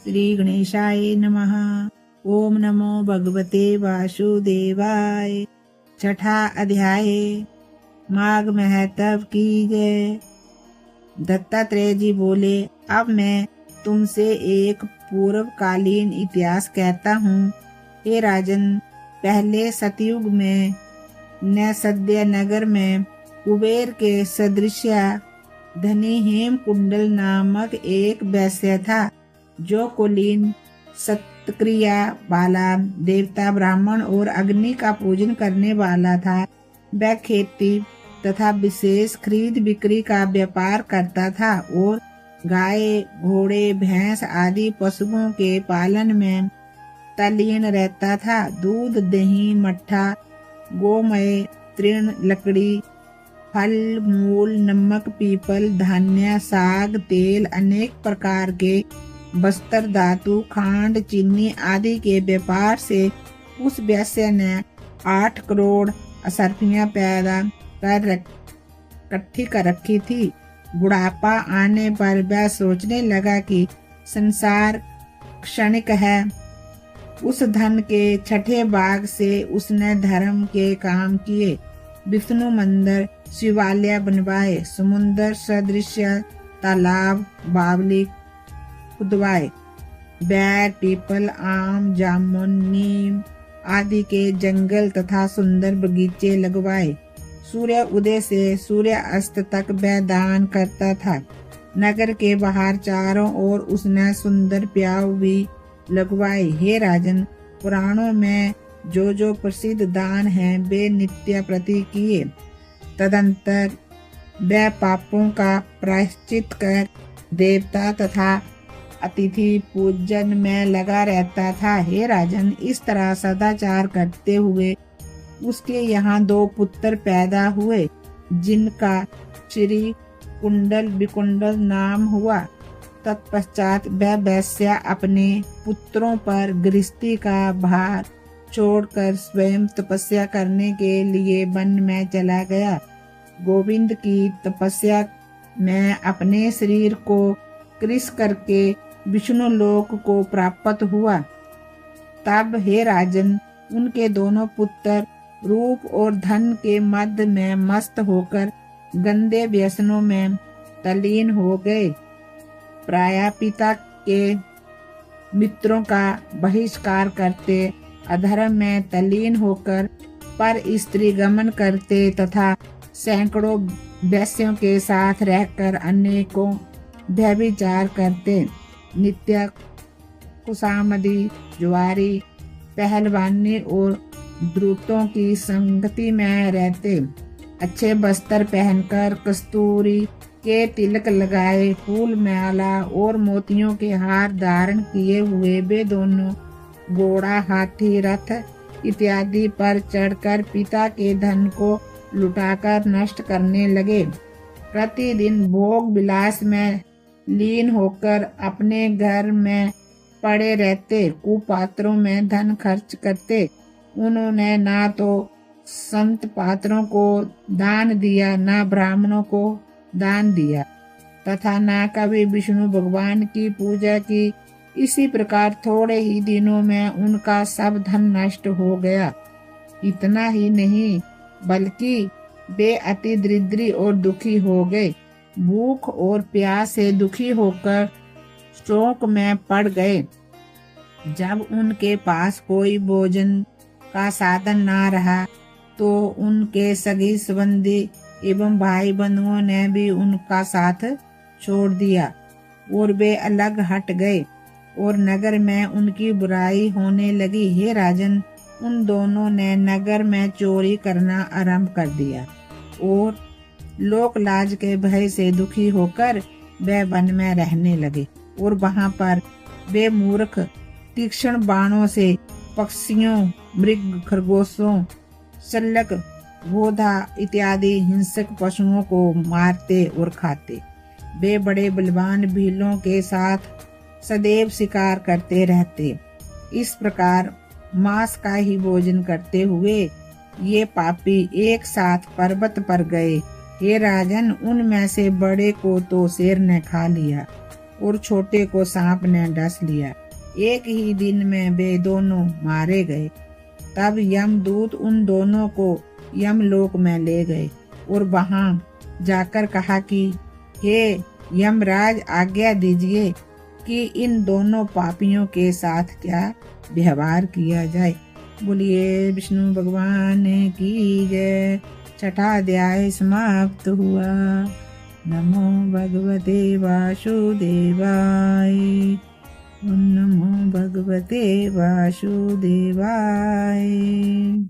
श्री गणेशाय नमः। ओम नमो भगवते वासुदेवाय। छठा अध्याय। माघ महत्व की जय। दत्तात्रेय जी बोले, अब मैं तुमसे एक पूर्वकालीन इतिहास कहता हूँ। हे राजन, पहले सतयुग में नैसद्य नगर में कुबेर के सदृश धनी हेमकुंडल नामक एक वैश्य था, जो कुलीन, सत्क्रिया वाला, देवता, ब्राह्मण और अग्नि का पूजन करने वाला था। वह खेती तथा विशेष खरीद बिक्री का व्यापार करता था और गाय, घोड़े, भैंस आदि पशुओं के पालन में तल्लीन रहता था। दूध, दही, मट्ठा, गोमय, तृण, लकड़ी, फल, मूल, नमक, पीपल, धान्य, साग, तेल, अनेक प्रकार के वस्त्र, धातु, खांड, चीनी आदि के व्यापार से उस वैश्य ने 8 करोड़ असरफियां पैदा कर इकट्ठी कर रखी थी। बुढ़ापा आने पर वह सोचने लगा कि संसार क्षणिक है। उस धन के छठे भाग से उसने धर्म के काम किए। विष्णु मंदिर, शिवालय बनवाए, समुद्र सदृश तालाब, बावली खुदवाए, बैर, पीपल, आम, जामुन, नीम आदि के जंगल तथा सुंदर बगीचे लगवाए। सूर्य उदय से सूर्य अस्त तक वह दान करता था। नगर के बाहर चारों ओर उसने सुंदर प्याऊ भी लगवाए। हे राजन, पुराणों में जो जो प्रसिद्ध दान हैं वे नित्य प्रति किए। तदंतर वह पापों का प्रायश्चित कर देवता तथा अतिथि पूजन में लगा रहता था। हे राजन, इस तरह सदाचार करते हुए उसके यहाँ 2 पुत्र पैदा हुए, जिनका श्री कुंडल विकुंडल नाम हुआ। तत्पश्चात वह वैश्य अपने पुत्रों पर गृहस्थी का भार छोड़कर स्वयं तपस्या करने के लिए वन में चला गया। गोविंद की तपस्या में अपने शरीर को कृश करके विष्णु लोक को प्राप्त हुआ। तब हे राजन, उनके दोनों पुत्र रूप और धन के मद में मस्त होकर गंदे व्यसनों में तल्लीन हो गए। प्रायः पिता के मित्रों का बहिष्कार करते, अधर्म में तल्लीन होकर पर स्त्री गमन करते तथा सैकड़ों वैश्यों के साथ रहकर अनेकों व्यभिचार करते। नित्य कुसामदी, जुआरी, पहलवानी और द्रुतों की संगति में रहते। अच्छे वस्त्र पहनकर, कस्तूरी के तिलक लगाए, फूल माला और मोतियों के हार धारण किए हुए वे दोनों घोड़ा, हाथी, रथ इत्यादि पर चढ़कर पिता के धन को लुटाकर नष्ट करने लगे। प्रतिदिन भोग विलास में लीन होकर अपने घर में पड़े रहते, कुपात्रों में धन खर्च करते। उन्होंने ना तो संत पात्रों को दान दिया, ना ब्राह्मणों को दान दिया तथा ना कभी विष्णु भगवान की पूजा की। इसी प्रकार थोड़े ही दिनों में उनका सब धन नष्ट हो गया। इतना ही नहीं, बल्कि वे अति दरिद्री और दुखी हो गए। भूख और प्यास से दुखी होकर शोक में पड़ गए। जब उनके पास कोई भोजन का साधन ना रहा तो उनके सगी संबंधी एवं भाई बंधुओं ने भी उनका साथ छोड़ दिया और वे अलग हट गए और नगर में उनकी बुराई होने लगी। हे राजन, उन दोनों ने नगर में चोरी करना आरंभ कर दिया और लोक लाज के भय से दुखी होकर वे वन में रहने लगे और वहां पर वे मूर्ख तीक्ष्ण बाणों से पक्षियों, मृग, खरगोशों, शल्यक, गोधा इत्यादि हिंसक पशुओं को मारते और खाते। वे बड़े बलवान भीलों के साथ सदैव शिकार करते रहते। इस प्रकार मांस का ही भोजन करते हुए ये पापी एक साथ पर्वत पर गए। हे राजन, उनमें से बड़े को तो शेर ने खा लिया और छोटे को सांप ने डस लिया। एक ही दिन में वे दोनों मारे गए। तब यमदूत उन दोनों को यमलोक में ले गए और वहां जाकर कहा कि हे यमराज, आज्ञा दीजिए कि इन दोनों पापियों के साथ क्या व्यवहार किया जाए। बोलिए विष्णु भगवान की जय। छठा अध्याय समाप्त हुआ। नमो भगवते वासुदेवाय। ओम नमो भगवते वासुदेवाय।